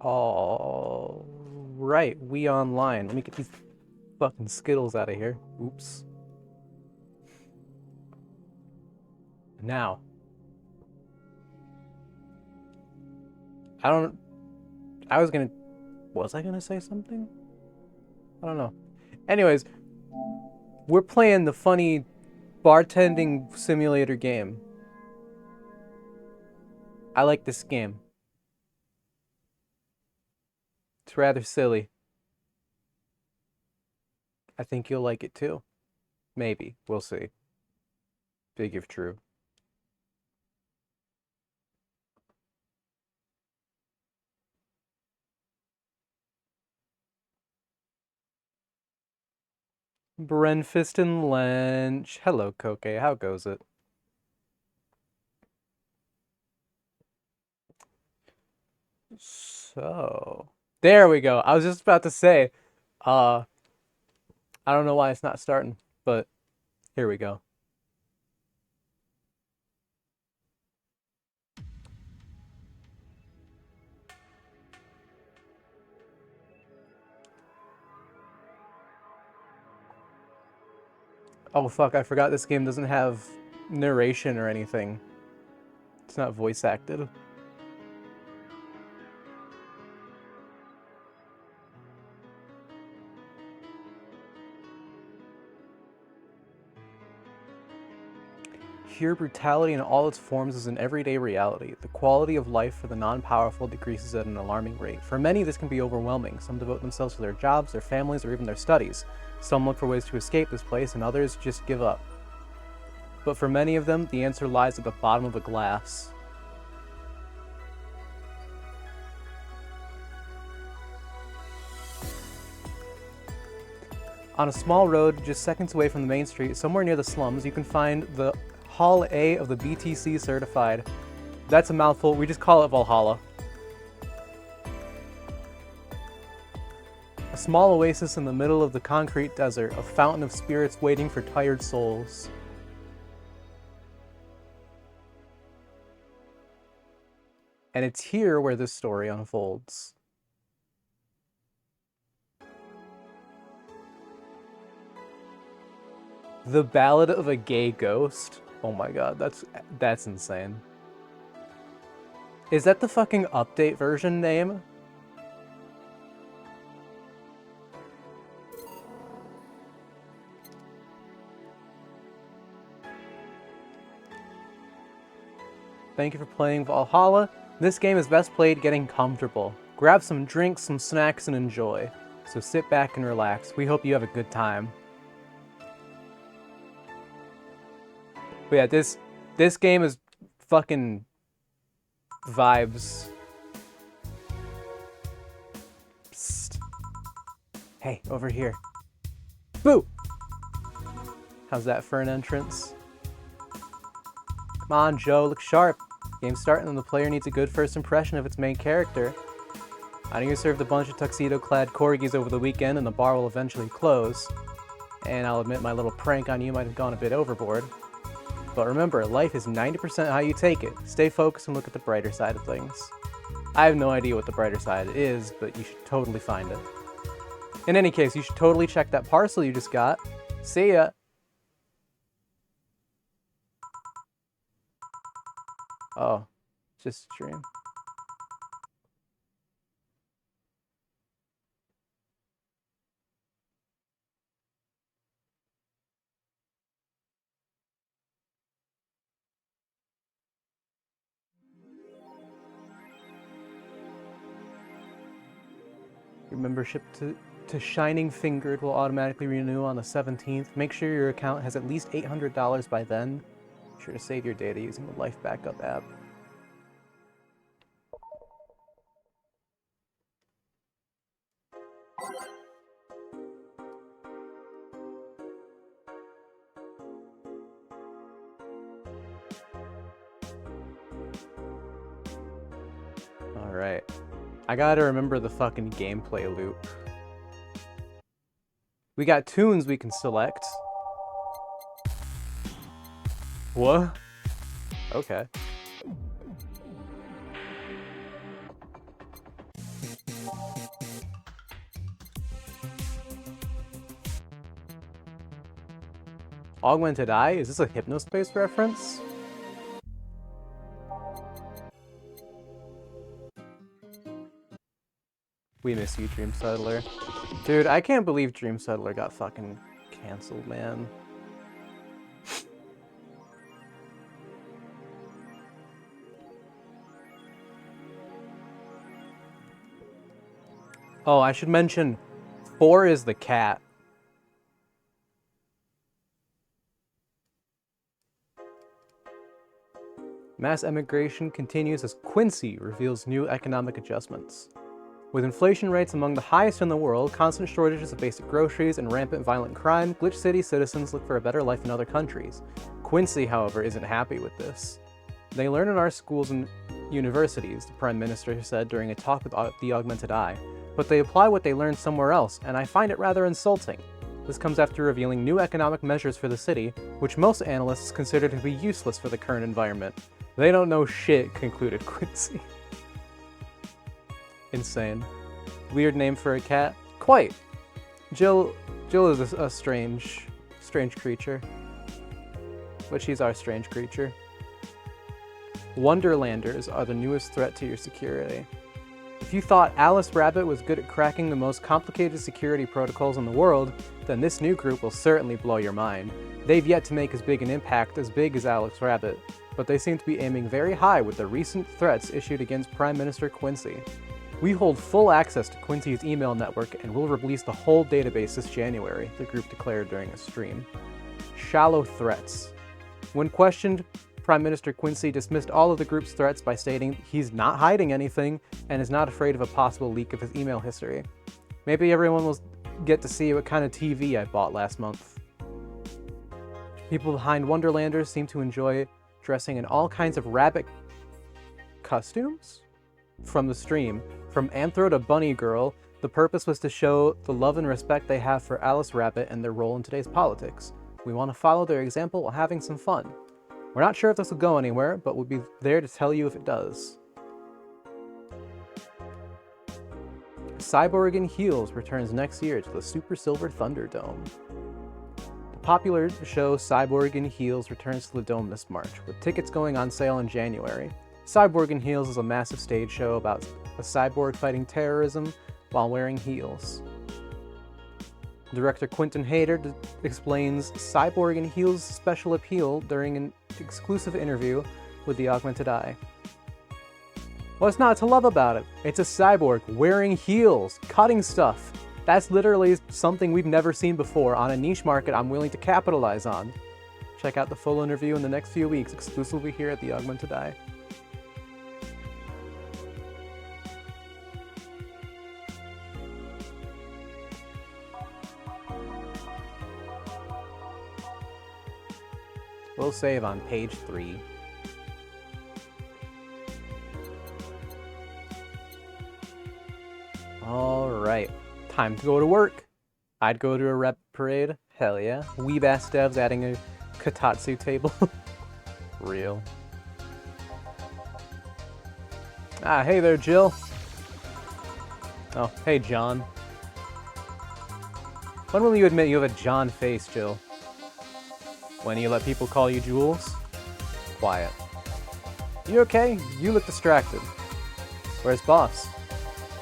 All right, we online. Let me get these fucking Skittles out of here. Oops. Now, I don't. I was gonna. Was I gonna say something? I don't know. Anyways, we're playing the funny bartending simulator game. I like this game. It's rather silly. I think you'll like it too. Maybe. We'll see. Big if true. Brenfist and Lench. Hello, Koke. How goes it? So, there we go. I was just about to say, uh, I don't know why it's not starting, but here we go. Oh fuck, I forgot this game doesn't have narration or anything. It's not voice acted. Here, brutality in all its forms is an everyday reality. The quality of life for the non-powerful decreases at an alarming rate. For many, this can be overwhelming. Some devote themselves to their jobs, their families, or even their studies. Some look for ways to escape this place, and others just give up. But for many of them, the answer lies at the bottom of a glass. On a small road just seconds away from the main street, somewhere near the slums, you can find the Hall A of the BTC certified. That's a mouthful, we just call it Valhalla. A small oasis in the middle of the concrete desert, a fountain of spirits waiting for tired souls. And it's here where this story unfolds. The Ballad of a Gay Ghost? Oh my god, that's insane. Is that the fucking update version name? Thank you for playing Valhalla. This game is best played getting comfortable. Grab some drinks, some snacks, and enjoy. So sit back and relax. We hope you have a good time. But yeah, this game is fucking vibes. Psst. Hey, over here. Boo! How's that for an entrance? Come on, Joe, look sharp. Game's starting and the player needs a good first impression of its main character. I know you served a bunch of tuxedo-clad corgis over the weekend and the bar will eventually close. And I'll admit my little prank on you might have gone a bit overboard. But remember, life is 90% how you take it. Stay focused and look at the brighter side of things. I have no idea what the brighter side is, but you should totally find it. In any case, you should totally check that parcel you just got. See ya! Oh, just a dream. Your membership to Shining Fingered will automatically renew on the 17th. Make sure your account has at least $800 by then. Be sure to save your data using the Life Backup app. Alright. I gotta remember the fucking gameplay loop. We got tunes we can select. What? Okay. Augmented Eye? Is this a Hypnospace reference? We miss you, Dream Settler. Dude, I can't believe Dream Settler got fucking canceled, man. Oh, I should mention, 4 is the cat. Mass emigration continues as Quincy reveals new economic adjustments. With inflation rates among the highest in the world, constant shortages of basic groceries, and rampant violent crime, Glitch City citizens look for a better life in other countries. Quincy, however, isn't happy with this. They learn in our schools and universities, the Prime Minister said during a talk with the Augmented Eye, but they apply what they learned somewhere else, and I find it rather insulting. This comes after revealing new economic measures for the city, which most analysts consider to be useless for the current environment. They don't know shit, concluded Quincy. Insane. Weird name for a cat? Quite. Jill is a strange creature. But she's our strange creature. Wonderlanders are the newest threat to your security. If you thought Alice Rabbit was good at cracking the most complicated security protocols in the world, then this new group will certainly blow your mind. They've yet to make as big an impact as big as Alice Rabbit, but they seem to be aiming very high with the recent threats issued against Prime Minister Quincy. We hold full access to Quincy's email network and will release the whole database this January, the group declared during a stream. Shallow threats. When questioned, Prime Minister Quincy dismissed all of the group's threats by stating he's not hiding anything and is not afraid of a possible leak of his email history. Maybe everyone will get to see what kind of TV I bought last month. People behind Wonderlanders seem to enjoy dressing in all kinds of rabbit costumes? From the stream, from Anthro to Bunny Girl, the purpose was to show the love and respect they have for Alice Rabbit and their role in today's politics. We want to follow their example while having some fun. We're not sure if this will go anywhere, but we'll be there to tell you if it does. Cyborg in Heels returns next year to the Super Silver Thunderdome. The popular show Cyborg in Heels returns to the Dome this March, with tickets going on sale in January. Cyborg in Heels is a massive stage show about a cyborg fighting terrorism while wearing heels. Director Quentin Hayter explains Cyborg in Heels' special appeal during an exclusive interview with the Augmented Eye. What's not to love about it? It's a cyborg wearing heels, cutting stuff. That's literally something we've never seen before on a niche market I'm willing to capitalize on. Check out the full interview in the next few weeks, exclusively here at the Augmented Eye. We'll save on page 3. Alright, time to go to work. I'd go to a rep parade. Hell yeah. Weeb-ass devs adding a Kotatsu table. Real. Ah, hey there, Jill. Oh, hey, John. When will you admit you have a John face, Jill? When you let people call you Jules? Quiet. You okay? You look distracted. Where's boss?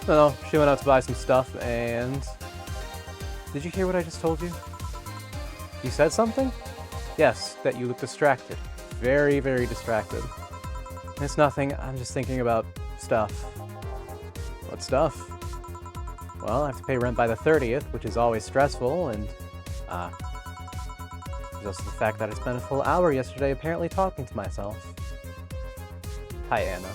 No, she went out to buy some stuff and... Did you hear what I just told you? You said something? Yes, that you look distracted. Very, very distracted. It's nothing, I'm just thinking about stuff. What stuff? Well, I have to pay rent by the 30th, which is always stressful, and... There's also the fact that I spent a full hour yesterday apparently talking to myself. Hi, Anna.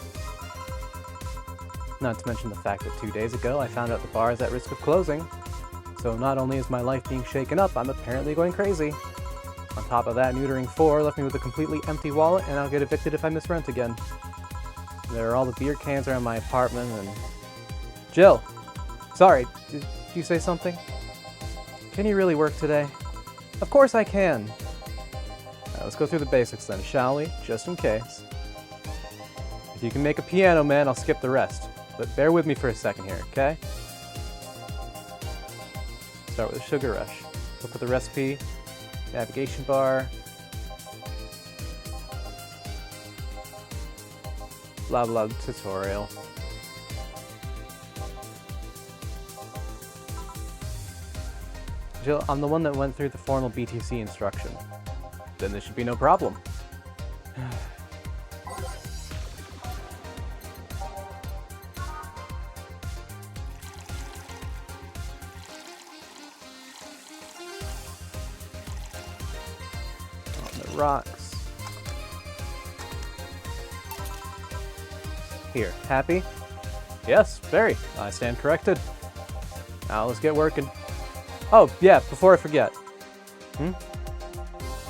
Not to mention the fact that 2 days ago I found out the bar is at risk of closing. So not only is my life being shaken up, I'm apparently going crazy. On top of that, neutering 4 left me with a completely empty wallet, and I'll get evicted if I miss rent again. There are all the beer cans around my apartment, and... Jill! Sorry, did you say something? Can you really work today? Of course I can! Let's go through the basics then, shall we? Just in case. If you can make a Piano Man, I'll skip the rest. But bear with me for a second here, okay? Start with a Sugar Rush. Look at the recipe. Navigation bar. Blah blah tutorial. Jill, I'm the one that went through the formal BTC instruction. Then there should be no problem. On the rocks. Here, happy? Yes, very. I stand corrected. Now let's get working. Oh, yeah, before I forget.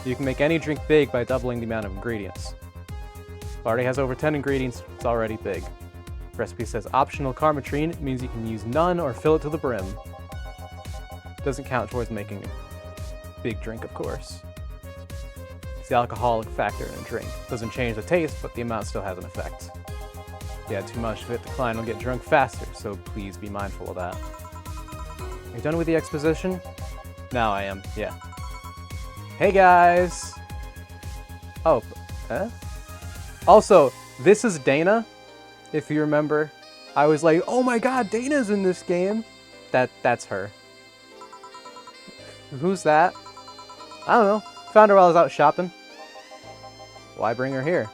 You can make any drink big by doubling the amount of ingredients. If it already has over 10 ingredients, it's already big. The recipe says optional carmatrine. It means you can use none or fill it to the brim. Doesn't count towards making a big drink, of course. It's the alcoholic factor in a drink. Doesn't change the taste, but the amount still has an effect. If you add too much of it, the client will get drunk faster, so please be mindful of that. Are you done with the exposition? Now I am, yeah. Hey guys! Oh, huh? Also, this is Dana, if you remember. I was like, oh my god, Dana's in this game! That's her. Who's that? I don't know. Found her while I was out shopping. Why bring her here?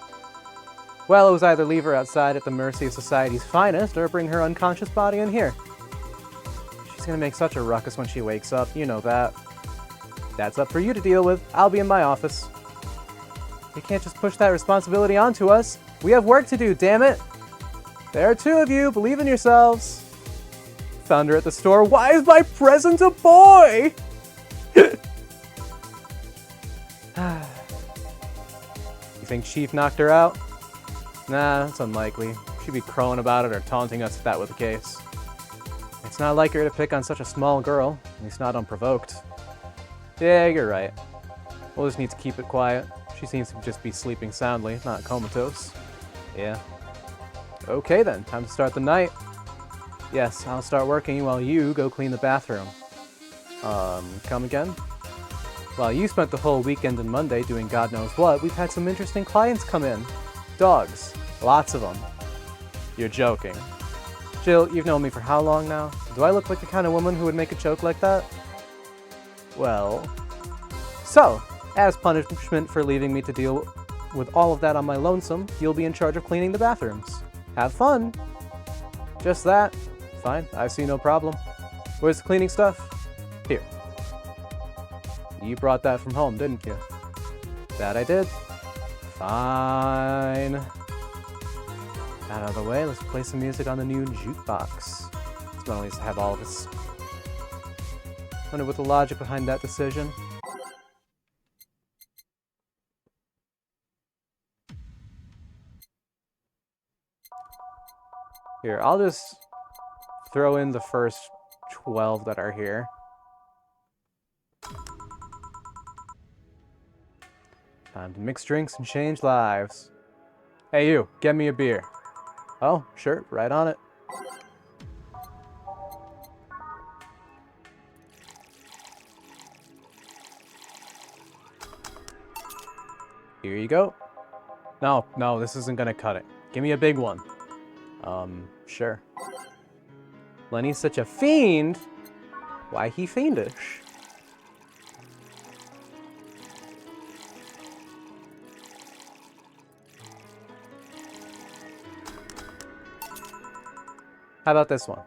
Well, it was either leave her outside at the mercy of society's finest, or bring her unconscious body in here. She's gonna make such a ruckus when she wakes up, you know that. That's up for you to deal with. I'll be in my office. You can't just push that responsibility onto us. We have work to do, damn it! There are two of you, believe in yourselves. Found her at the store. Why is my present a boy? You think Chief knocked her out? Nah, that's unlikely. She'd be crowing about it or taunting us if that were the case. It's not like her to pick on such a small girl, at least not unprovoked. Yeah, you're right. We'll just need to keep it quiet. She seems to just be sleeping soundly, not comatose. Yeah. Okay then, time to start the night. Yes, I'll start working while you go clean the bathroom. Come again? While you spent the whole weekend and Monday doing God knows what, we've had some interesting clients come in. Dogs. Lots of them. You're joking. Jill, you've known me for how long now? Do I look like the kind of woman who would make a joke like that? Well... So, as punishment for leaving me to deal with all of that on my lonesome, you'll be in charge of cleaning the bathrooms. Have fun! Just that. Fine, I see no problem. Where's the cleaning stuff? Here. You brought that from home, didn't you? That I did. Fine. That out of the way, let's play some music on the new jukebox. It's not least to have all of us. Wonder what the logic behind that decision. Here, I'll just throw in the first 12 that are here. Time to mix drinks and change lives. Hey you, get me a beer. Oh, sure, right on it. Here you go. No, this isn't gonna cut it. Give me a big one. Sure. Lenny's such a fiend. Why he fiendish? How about this one?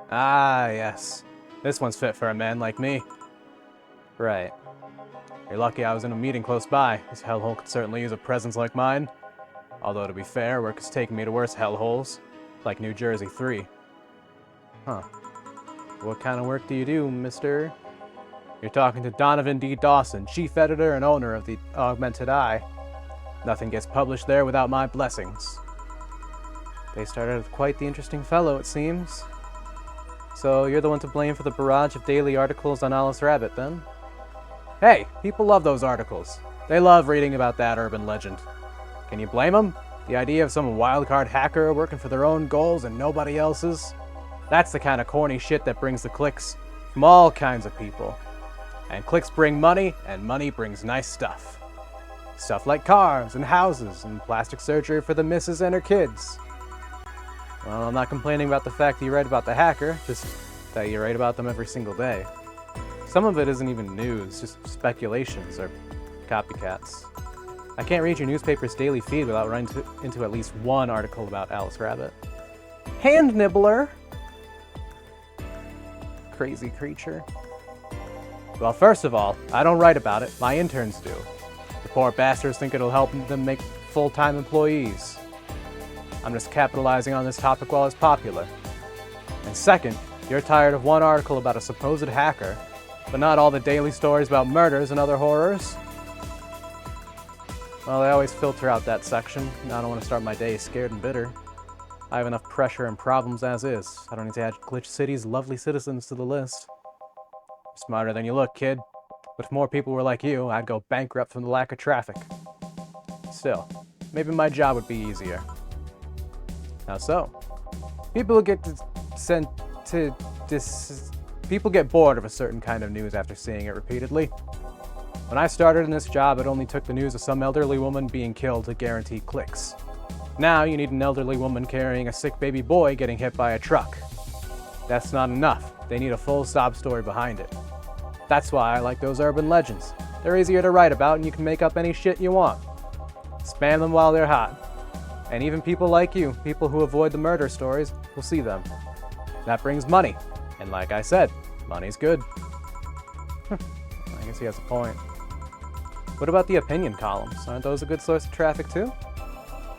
Ah, yes. This one's fit for a man like me. Right. You're lucky I was in a meeting close by. This hellhole could certainly use a presence like mine. Although, to be fair, work has taken me to worse hellholes. Like New Jersey 3. Huh. What kind of work do you do, mister? You're talking to Donovan D. Dawson, chief editor and owner of the Augmented Eye. Nothing gets published there without my blessings. They started with quite the interesting fellow, it seems. So you're the one to blame for the barrage of daily articles on Alice Rabbit, then? Hey, people love those articles. They love reading about that urban legend. Can you blame them? The idea of some wildcard hacker working for their own goals and nobody else's? That's the kind of corny shit that brings the clicks from all kinds of people. And clicks bring money, and money brings nice stuff. Stuff like cars and houses and plastic surgery for the missus and her kids. Well, I'm not complaining about the fact that you write about the hacker, just that you write about them every single day. Some of it isn't even news, just speculations or copycats. I can't read your newspaper's daily feed without running into at least one article about Alice Rabbit. Hand nibbler! Crazy creature. Well, first of all, I don't write about it, my interns do. The poor bastards think it'll help them make full-time employees. I'm just capitalizing on this topic while it's popular. And second, you're tired of one article about a supposed hacker, but not all the daily stories about murders and other horrors? Well, I always filter out that section, and I don't want to start my day scared and bitter. I have enough pressure and problems as is. I don't need to add Glitch City's lovely citizens to the list. Smarter than you look, kid. But if more people were like you, I'd go bankrupt from the lack of traffic. Still, maybe my job would be easier. How so? People get People get bored of a certain kind of news after seeing it repeatedly. When I started in this job, it only took the news of some elderly woman being killed to guarantee clicks. Now you need an elderly woman carrying a sick baby boy getting hit by a truck. That's not enough. They need a full sob story behind it. That's why I like those urban legends. They're easier to write about and you can make up any shit you want. Spam them while they're hot. And even people like you, people who avoid the murder stories, will see them. That brings money. And like I said, money's good. I guess he has a point. What about the opinion columns? Aren't those a good source of traffic too?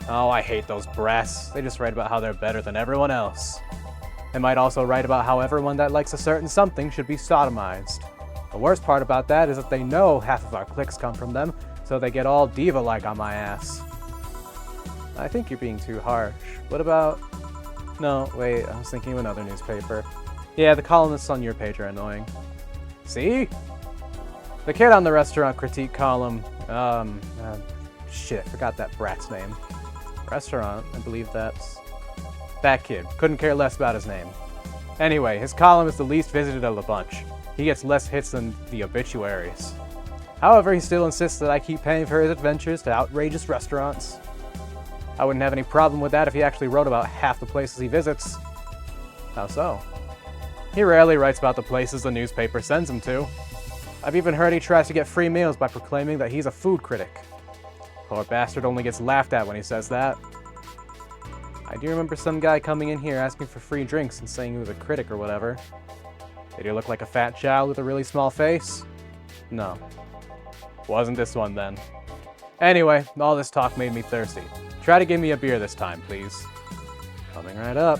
Oh, I hate those brats. They just write about how they're better than everyone else. They might also write about how everyone that likes a certain something should be sodomized. The worst part about that is that they know half of our clicks come from them, so they get all diva-like on my ass. I think you're being too harsh. What about... No, wait, I was thinking of another newspaper. Yeah, the columnists on your page are annoying. See? The kid on the restaurant critique column, shit, I forgot that brat's name. Restaurant, I believe that's... That kid. Couldn't care less about his name. Anyway, his column is the least visited of the bunch. He gets less hits than the obituaries. However, he still insists that I keep paying for his adventures to outrageous restaurants. I wouldn't have any problem with that if he actually wrote about half the places he visits. How so? He rarely writes about the places the newspaper sends him to. I've even heard he tries to get free meals by proclaiming that he's a food critic. Poor bastard only gets laughed at when he says that. I do remember some guy coming in here asking for free drinks and saying he was a critic or whatever. Did he look like a fat child with a really small face? No. Wasn't this one then. Anyway, all this talk made me thirsty. Try to give me a beer this time, please. Coming right up.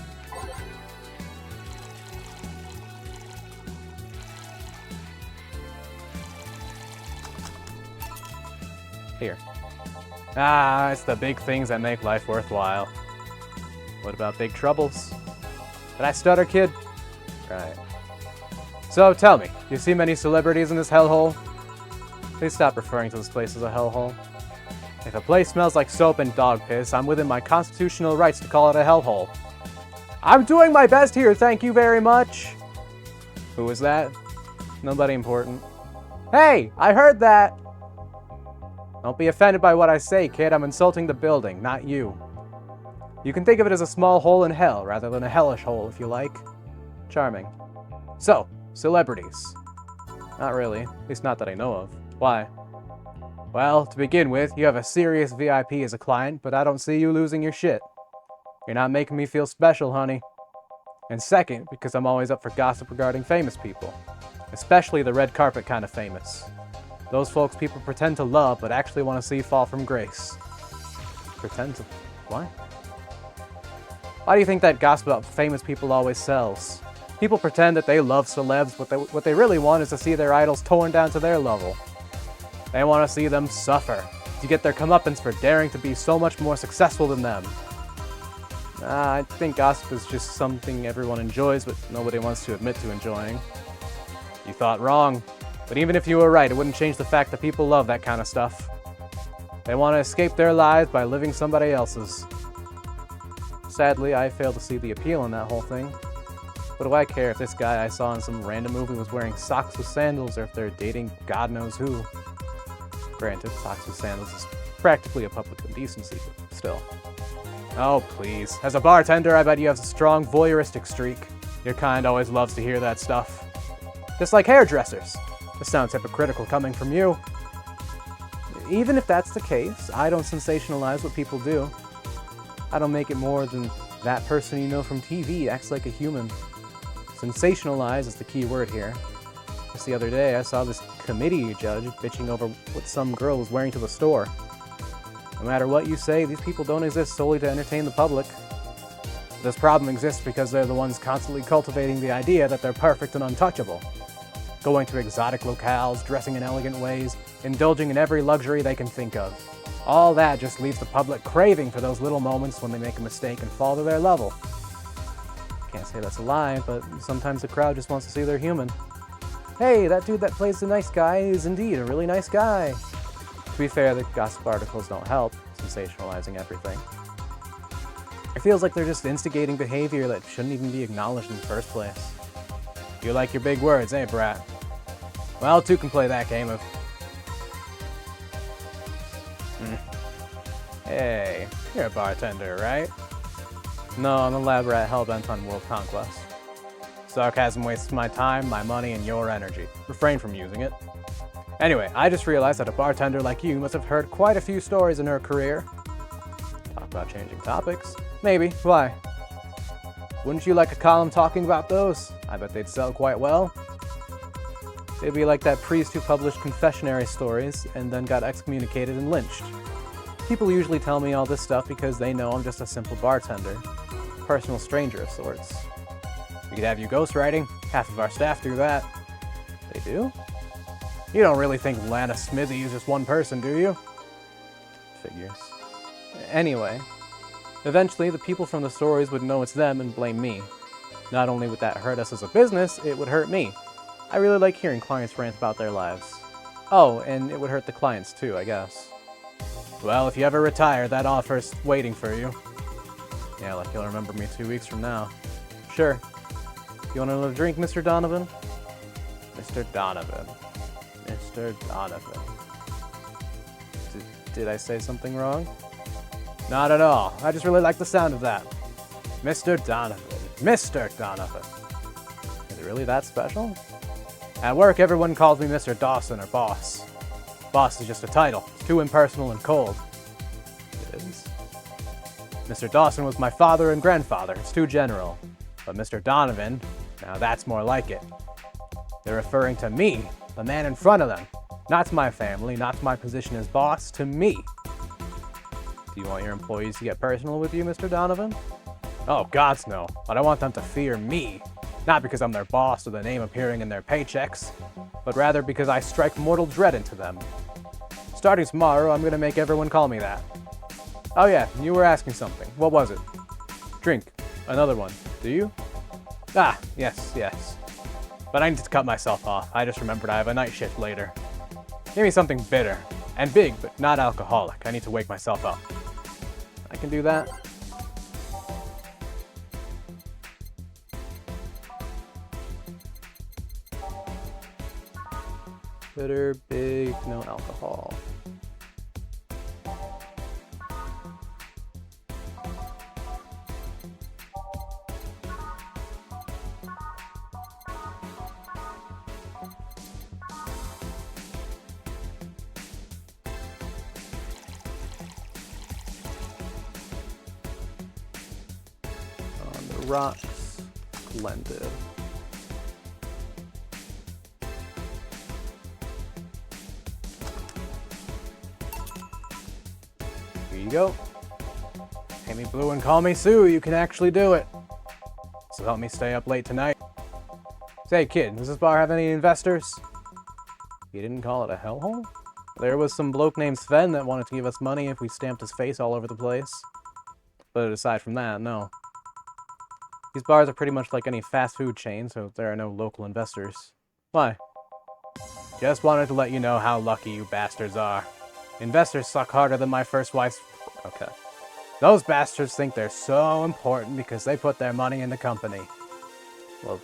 Here. Ah, it's the big things that make life worthwhile. What about big troubles? Did I stutter, kid? Right. So, tell me, do you see many celebrities in this hellhole? Please stop referring to this place as a hellhole. If a place smells like soap and dog piss, I'm within my constitutional rights to call it a hellhole. I'm doing my best here, thank you very much! Who was that? Nobody important. Hey, I heard that! Don't be offended by what I say, kid. I'm insulting the building, not you. You can think of it as a small hole in hell, rather than a hellish hole, if you like. Charming. So, celebrities. Not really. At least not that I know of. Why? Well, to begin with, you have a serious VIP as a client, but I don't see you losing your shit. You're not making me feel special, honey. And second, because I'm always up for gossip regarding famous people. Especially the red carpet kind of famous. Those folks people pretend to love, but actually want to see fall from grace. Pretend to... What? Why do you think that gossip about famous people always sells? People pretend that they love celebs, but what they really want is to see their idols torn down to their level. They want to see them suffer, to get their comeuppance for daring to be so much more successful than them. I think gossip is just something everyone enjoys, but nobody wants to admit to enjoying. You thought wrong. But even if you were right, it wouldn't change the fact that people love that kind of stuff. They want to escape their lives by living somebody else's. Sadly, I fail to see the appeal in that whole thing. What do I care if this guy I saw in some random movie was wearing socks with sandals or if they're dating God knows who? Granted, socks with sandals is practically a public indecency, but still. Oh, please. As a bartender, I bet you have a strong voyeuristic streak. Your kind always loves to hear that stuff. Just like hairdressers. This sounds hypocritical coming from you. Even if that's the case, I don't sensationalize what people do. I don't make it more than that person you know from TV acts like a human. Sensationalize is the key word here. Just the other day, I saw this committee judge bitching over what some girl was wearing to the store. No matter what you say, these people don't exist solely to entertain the public. This problem exists because they're the ones constantly cultivating the idea that they're perfect and untouchable. Going to exotic locales, dressing in elegant ways, indulging in every luxury they can think of. All that just leaves the public craving for those little moments when they make a mistake and fall to their level. Can't say that's a lie, but sometimes the crowd just wants to see they're human. Hey, that dude that plays the nice guy is indeed a really nice guy. To be fair, the gossip articles don't help, sensationalizing everything. It feels like they're just instigating behavior that shouldn't even be acknowledged in the first place. You like your big words, eh, brat? Well, two can play that game of... Hey, you're a bartender, right? No, I'm a lab rat hellbent on world conquest. Sarcasm wastes my time, my money, and your energy. Refrain from using it. Anyway, I just realized that a bartender like you must have heard quite a few stories in her career. Talk about changing topics? Maybe. Why? Wouldn't you like a column talking about those? I bet they'd sell quite well. It'd be like that priest who published confessionary stories and then got excommunicated and lynched. People usually tell me all this stuff because they know I'm just a simple bartender. Personal stranger of sorts. We could have you ghostwriting. Half of our staff do that. They do? You don't really think Lana Smithy is just one person, do you? Figures. Anyway, eventually the people from the stories would know it's them and blame me. Not only would that hurt us as a business, it would hurt me. I really like hearing clients rant about their lives. Oh, and it would hurt the clients too, I guess. Well, if you ever retire, that offer's waiting for you. Yeah, like you'll remember me 2 weeks from now. Sure. You want another drink, Mr. Donovan? Mr. Donovan. Mr. Donovan. Did I say something wrong? Not at all. I just really like the sound of that. Mr. Donovan. Mr. Donovan. Is it really that special? At work, everyone calls me Mr. Dawson or Boss. Boss is just a title. It's too impersonal and cold. It is. Mr. Dawson was my father and grandfather. It's too general. But Mr. Donovan, now that's more like it. They're referring to me, the man in front of them. Not to my family, not to my position as boss, to me. Do you want your employees to get personal with you, Mr. Donovan? Oh, gods no. But I want them to fear me. Not because I'm their boss or the name appearing in their paychecks, but rather because I strike mortal dread into them. Starting tomorrow, I'm gonna make everyone call me that. Oh yeah, you were asking something. What was it? Drink. Another one. Do you? Ah, yes. But I need to cut myself off. I just remembered I have a night shift later. Give me something bitter. And big, but not alcoholic. I need to wake myself up. I can do that. Bitter, big, no alcohol. On the rocks, blended. Here you go. Pay me blue and call me Sue, you can actually do it. So help me stay up late tonight. Say kid, does this bar have any investors? You didn't call it a hellhole? There was some bloke named Sven that wanted to give us money if we stamped his face all over the place. But aside from that, no. These bars are pretty much like any fast food chain, so there are no local investors. Why? Just wanted to let you know how lucky you bastards are. Investors suck harder than my first wife's... Okay. Those bastards think they're so important because they put their money in the company. Well,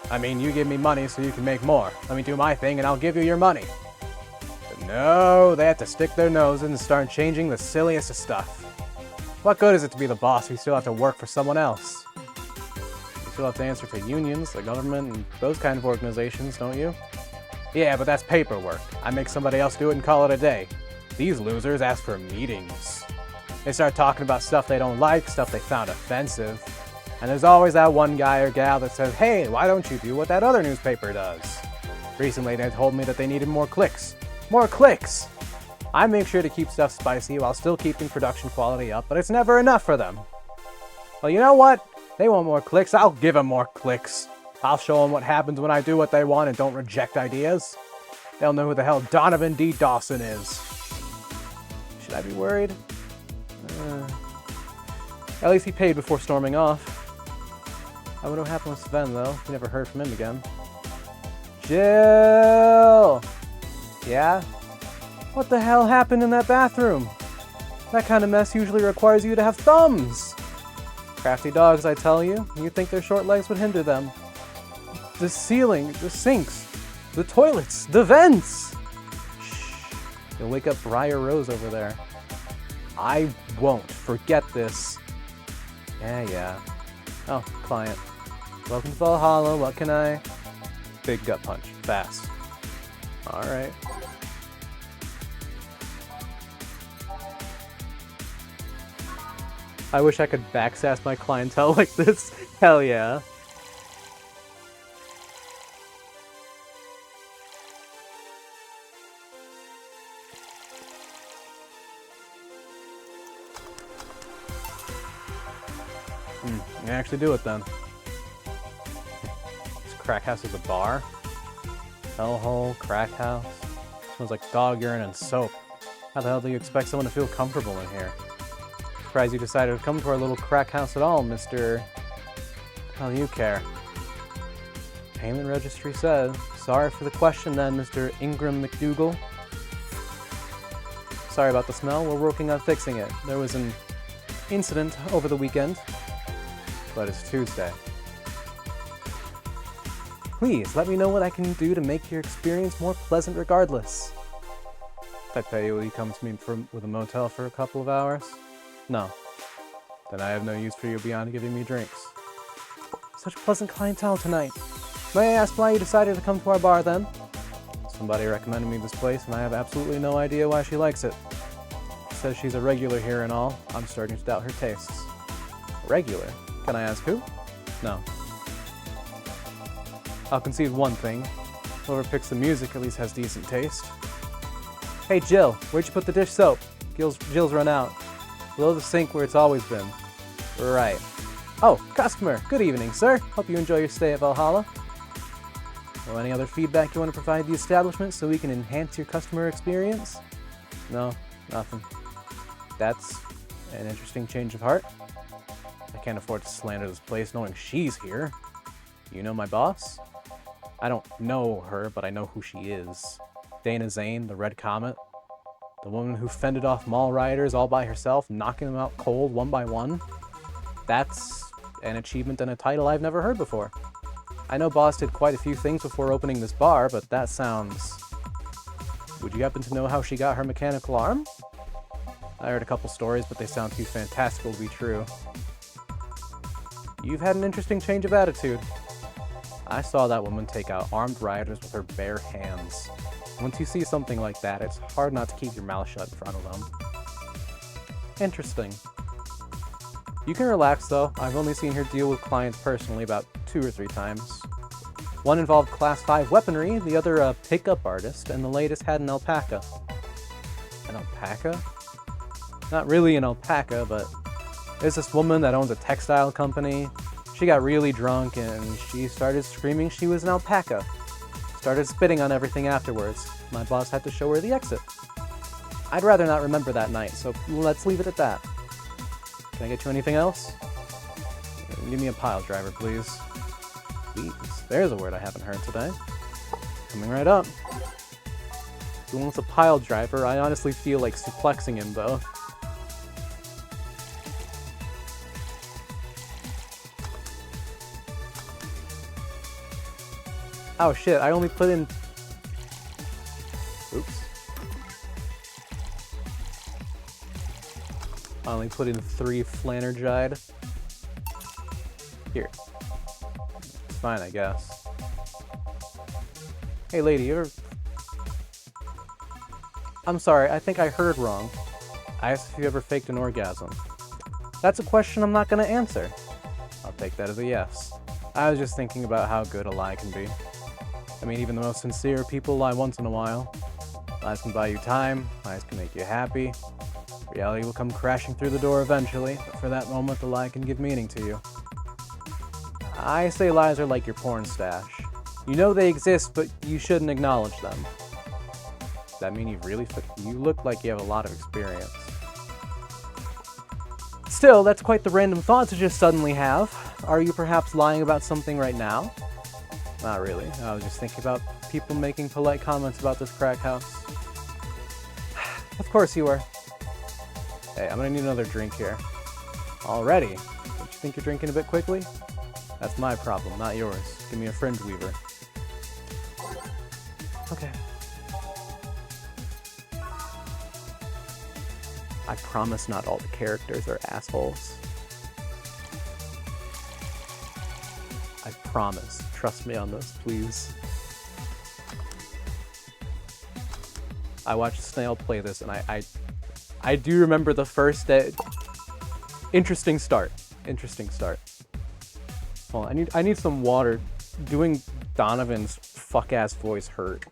I mean, you give me money so you can make more. Let me do my thing and I'll give you your money. But no, they have to stick their nose in and start changing the silliest of stuff. What good is it to be the boss if you still have to work for someone else? You still have to answer to unions, the government, and those kind of organizations, don't you? Yeah, but that's paperwork. I make somebody else do it and call it a day. These losers ask for meetings. They start talking about stuff they don't like, stuff they found offensive. And there's always that one guy or gal that says, hey, why don't you do what that other newspaper does? Recently, they told me that they needed more clicks. More clicks! I make sure to keep stuff spicy while still keeping production quality up, but it's never enough for them. Well, you know what? They want more clicks, I'll give them more clicks. I'll show them what happens when I do what they want and don't reject ideas. They'll know who the hell Donovan D. Dawson is. Should I be worried? At least he paid before storming off. I wonder what happened with Sven, though. We never heard from him again. Jill! Yeah? What the hell happened in that bathroom? That kind of mess usually requires you to have thumbs! Crafty dogs, I tell you. You think their short legs would hinder them. The ceiling, the sinks, the toilets, the vents! Shh. You'll wake up Briar Rose over there. I won't. Forget this. Yeah. Oh, client. Welcome to Valhalla. What can I... Big gut punch. Fast. Alright. I wish I could backsass my clientele like this. Hell yeah. I actually do it then. This crack house is a bar. Hellhole, crack house. Smells like dog urine and soap. How the hell do you expect someone to feel comfortable in here? Surprised you decided to come to our little crack house at all, Mr. How do you care? Payment registry says. Sorry for the question then, Mr. Ingram McDougal. Sorry about the smell. We're working on fixing it. There was an incident over the weekend. But it's Tuesday. Please, let me know what I can do to make your experience more pleasant regardless. If I pay you, will you come to me with a motel for a couple of hours? No. Then I have no use for you beyond giving me drinks. Such pleasant clientele tonight. May I ask why you decided to come to our bar then? Somebody recommended me this place and I have absolutely no idea why she likes it. Says she's a regular here and all. I'm starting to doubt her tastes. Regular? Can I ask who? No. I'll concede one thing. Whoever picks the music at least has decent taste. Hey Jill, where'd you put the dish soap? Jill's run out. Below the sink where it's always been. Right. Oh, customer. Good evening, sir. Hope you enjoy your stay at Valhalla. Well, any other feedback you want to provide the establishment so we can enhance your customer experience? No, nothing. That's an interesting change of heart. I can't afford to slander this place knowing she's here. You know my boss? I don't know her, but I know who she is. Dana Zane, the Red Comet. The woman who fended off mall rioters all by herself, knocking them out cold one by one. That's an achievement and a title I've never heard before. I know Boss did quite a few things before opening this bar, but that sounds... Would you happen to know how she got her mechanical arm? I heard a couple stories, but they sound too fantastical to be true. You've had an interesting change of attitude. I saw that woman take out armed rioters with her bare hands. Once you see something like that, it's hard not to keep your mouth shut in front of them. Interesting. You can relax though. I've only seen her deal with clients personally about 2 or 3 times. One involved Class 5 weaponry, the other a pickup artist, and the latest had an alpaca. An alpaca? Not really an alpaca, but there's this woman that owns a textile company. She got really drunk and she started screaming she was an alpaca. Started spitting on everything afterwards. My boss had to show her the exit. I'd rather not remember that night, so let's leave it at that. Can I get you anything else? Give me a pile driver, please. Please. There's a word I haven't heard today. Coming right up. Who wants a pile driver? I honestly feel like suplexing him, though. Oh shit, I only put in... Oops. I only put in 3 Flanergide. Here. It's fine, I guess. Hey lady, you're... I'm sorry, I think I heard wrong. I asked if you ever faked an orgasm. That's a question I'm not gonna answer. I'll take that as a yes. I was just thinking about how good a lie can be. I mean, even the most sincere people lie once in a while. Lies can buy you time, lies can make you happy. Reality will come crashing through the door eventually, but for that moment the lie can give meaning to you. I say lies are like your porn stash. You know they exist, but you shouldn't acknowledge them. Does that mean you look like you have a lot of experience. Still, that's quite the random thought to just suddenly have. Are you perhaps lying about something right now? Not really. I was just thinking about people making polite comments about this crack house. Of course you were. Hey, I'm gonna need another drink here. Already? Don't you think you're drinking a bit quickly? That's my problem, not yours. Give me a friend, Weaver. Okay. I promise not all the characters are assholes. I promise. Trust me on this, please. I watched Snail play this, and I do remember the first day. Interesting start. Interesting start. Hold on, I need some water. Doing Donovan's fuck-ass voice hurt.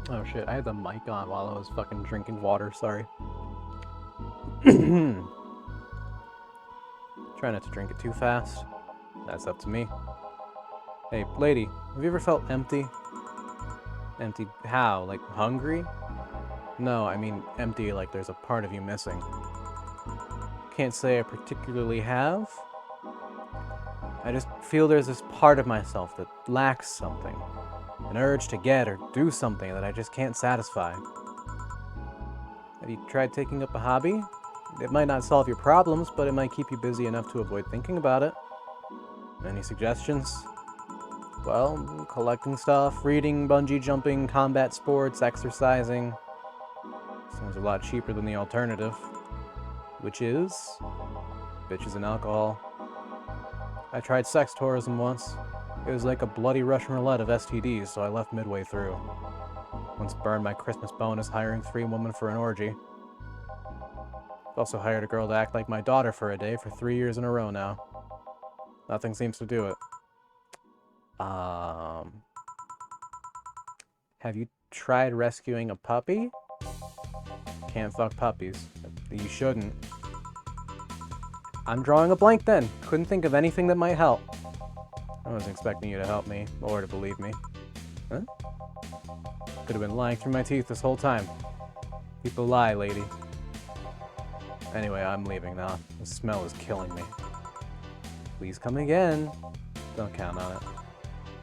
Oh shit, I had the mic on while I was fucking drinking water, sorry. Try not to drink it too fast. That's up to me. Hey, lady, have you ever felt empty? Empty how? Like hungry? No, I mean empty like there's a part of you missing. Can't say I particularly have. I just feel there's this part of myself that lacks something. An urge to get or do something that I just can't satisfy. Have you tried taking up a hobby? It might not solve your problems, but it might keep you busy enough to avoid thinking about it. Any suggestions? Well, collecting stuff, reading, bungee jumping, combat sports, exercising. Seems a lot cheaper than the alternative. Which is? Bitches and alcohol. I tried sex tourism once. It was like a bloody Russian roulette of STDs, so I left midway through. Once burned my Christmas bonus hiring 3 women for an orgy. Also hired a girl to act like my daughter for a day for 3 years in a row now. Nothing seems to do it. Have you tried rescuing a puppy? Can't fuck puppies. You shouldn't. I'm drawing a blank then. Couldn't think of anything that might help. I wasn't expecting you to help me, or to believe me. Huh? Could have been lying through my teeth this whole time. People lie, lady. Anyway, I'm leaving now. The smell is killing me. Please come again. Don't count on it.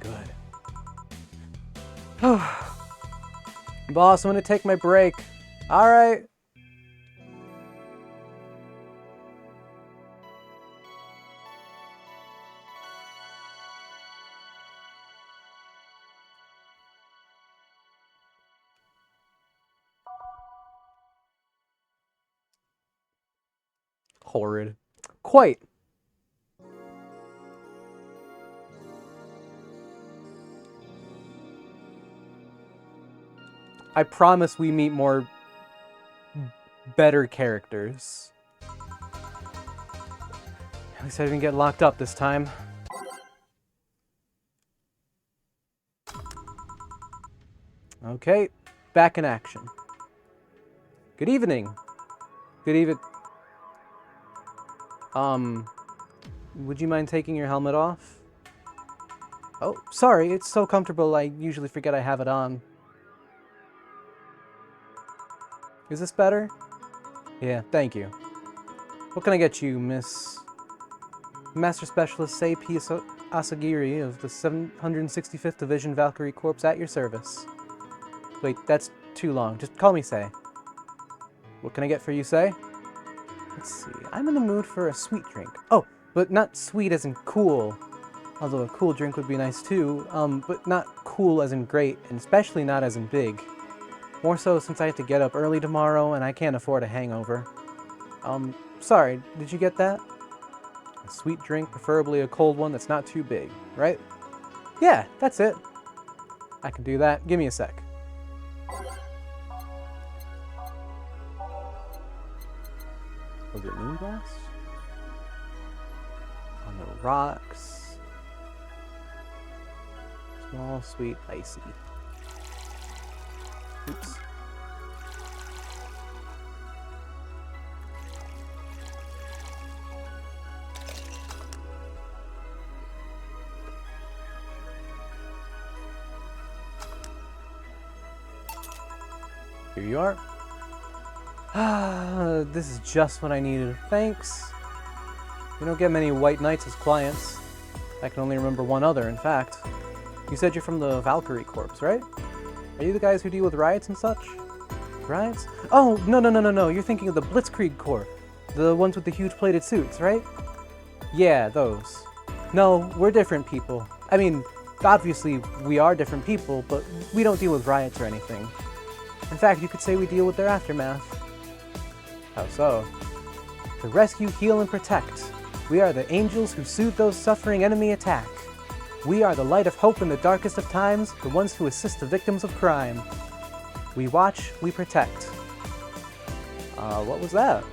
Good. Boss, I'm gonna take my break. Alright. Horrid. Quite. I promise we meet more better characters. At least I didn't get locked up this time. Okay, back in action. Good evening. Good even. Would you mind taking your helmet off? Oh, sorry, it's so comfortable I usually forget I have it on. Is this better? Yeah, thank you. What can I get you, Miss... Master Specialist Seipi Asagiri of the 765th Division Valkyrie Corps at your service. Wait, that's too long. Just call me Sei. What can I get for you, Sei? Let's see. I'm in the mood for a sweet drink. Oh, but not sweet as in cool. Although a cool drink would be nice too. But not cool as in great, and especially not as in big. More so since I have to get up early tomorrow and I can't afford a hangover. Sorry, did you get that? A sweet drink, preferably a cold one that's not too big, right? Yeah, that's it. I can do that. Give me a sec. Was it Moonblast? On the rocks. Small, sweet, icy. Oops. Here you are. Ah, this is just what I needed. Thanks. We don't get many white knights as clients. I can only remember one other, in fact. You said you're from the Valkyrie Corps, right? Are you the guys who deal with riots and such? Riots? Oh, no. You're thinking of the Blitzkrieg Corps. The ones with the huge plated suits, right? Yeah, those. No, we're different people. I mean, obviously, we are different people, but we don't deal with riots or anything. In fact, you could say we deal with their aftermath. How so? To rescue, heal, and protect. We are the angels who soothe those suffering enemy attack. We are the light of hope in the darkest of times, the ones who assist the victims of crime. We watch, we protect. What was that?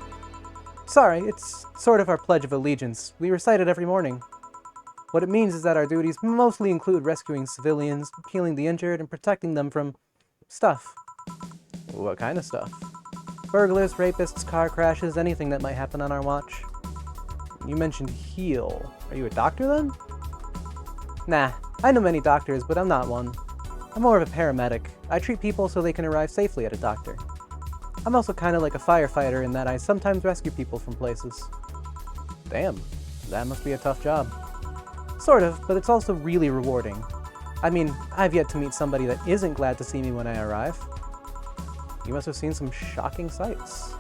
Sorry, it's sort of our Pledge of Allegiance. We recite it every morning. What it means is that our duties mostly include rescuing civilians, healing the injured, and protecting them from stuff. What kind of stuff? Burglars, rapists, car crashes, anything that might happen on our watch. You mentioned heal. Are you a doctor then? Nah, I know many doctors, but I'm not one. I'm more of a paramedic. I treat people so they can arrive safely at a doctor. I'm also kind of like a firefighter in that I sometimes rescue people from places. Damn, that must be a tough job. Sort of, but it's also really rewarding. I mean, I've yet to meet somebody that isn't glad to see me when I arrive. You must have seen some shocking sights.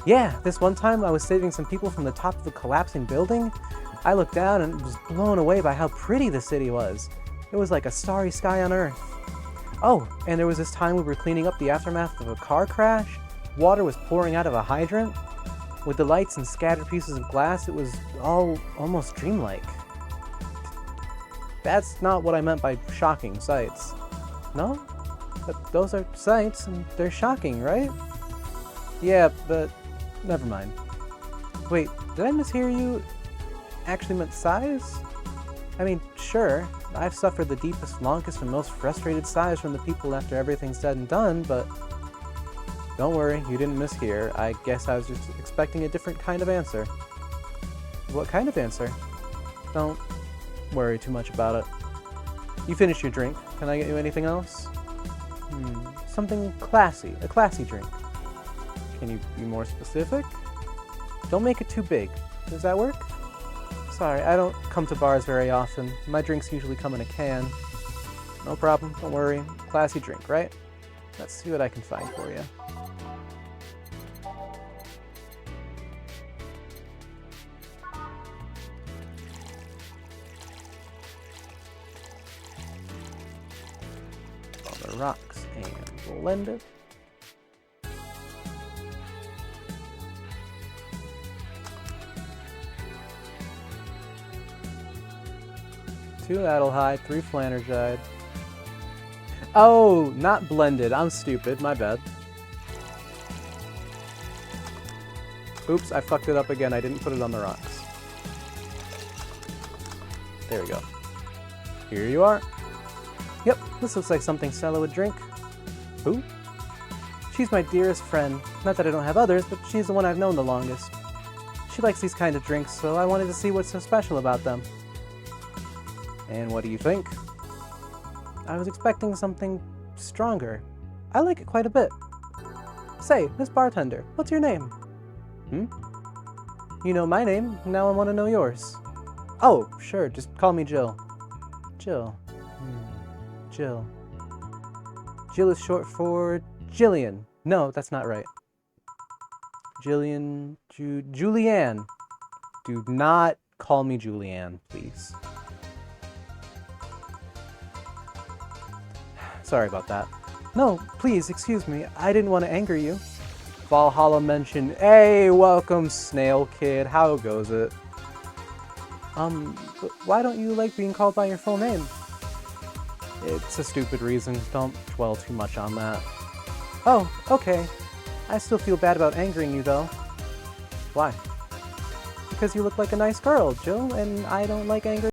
Yeah, this one time I was saving some people from the top of a collapsing building. I looked down and was blown away by how pretty the city was. It was like a starry sky on Earth. Oh, and there was this time we were cleaning up the aftermath of a car crash. Water was pouring out of a hydrant. With the lights and scattered pieces of glass, it was all almost dreamlike. That's not what I meant by shocking sights. No? But those are sights, and they're shocking, right? Yeah, but never mind. Wait, did I mishear you? Actually meant sighs? I mean, sure, I've suffered the deepest, longest, and most frustrated sighs from the people after everything's said and done, but don't worry, you didn't mishear. I guess I was just expecting a different kind of answer. What kind of answer? Don't worry too much about it. You finished your drink. Can I get you anything else? Something classy. A classy drink. Can you be more specific? Don't make it too big. Does that work? Sorry, I don't come to bars very often. My drinks usually come in a can. No problem, don't worry. Classy drink, right? Let's see what I can find for you. On the rocks and blend it. Two Adelheid, 3 Flanergide. Oh, not blended. I'm stupid. My bad. Oops, I fucked it up again. I didn't put it on the rocks. There we go. Here you are. Yep, this looks like something Stella would drink. Who? She's my dearest friend. Not that I don't have others, but she's the one I've known the longest. She likes these kind of drinks, so I wanted to see what's so special about them. And what do you think? I was expecting something stronger. I like it quite a bit. Say, Miss Bartender, what's your name? You know my name, now I want to know yours. Oh, sure, just call me Jill. Jill. Jill. Jill is short for Jillian. No, that's not right. Julianne. Do not call me Julianne, please. Sorry about that. No, please, excuse me. I didn't want to anger you. Va11-Halla mentioned, hey, welcome, Snail Kid. How goes it? But why don't you like being called by your full name? It's a stupid reason. Don't dwell too much on that. Oh, okay. I still feel bad about angering you, though. Why? Because you look like a nice girl, Jill, and I don't like anger.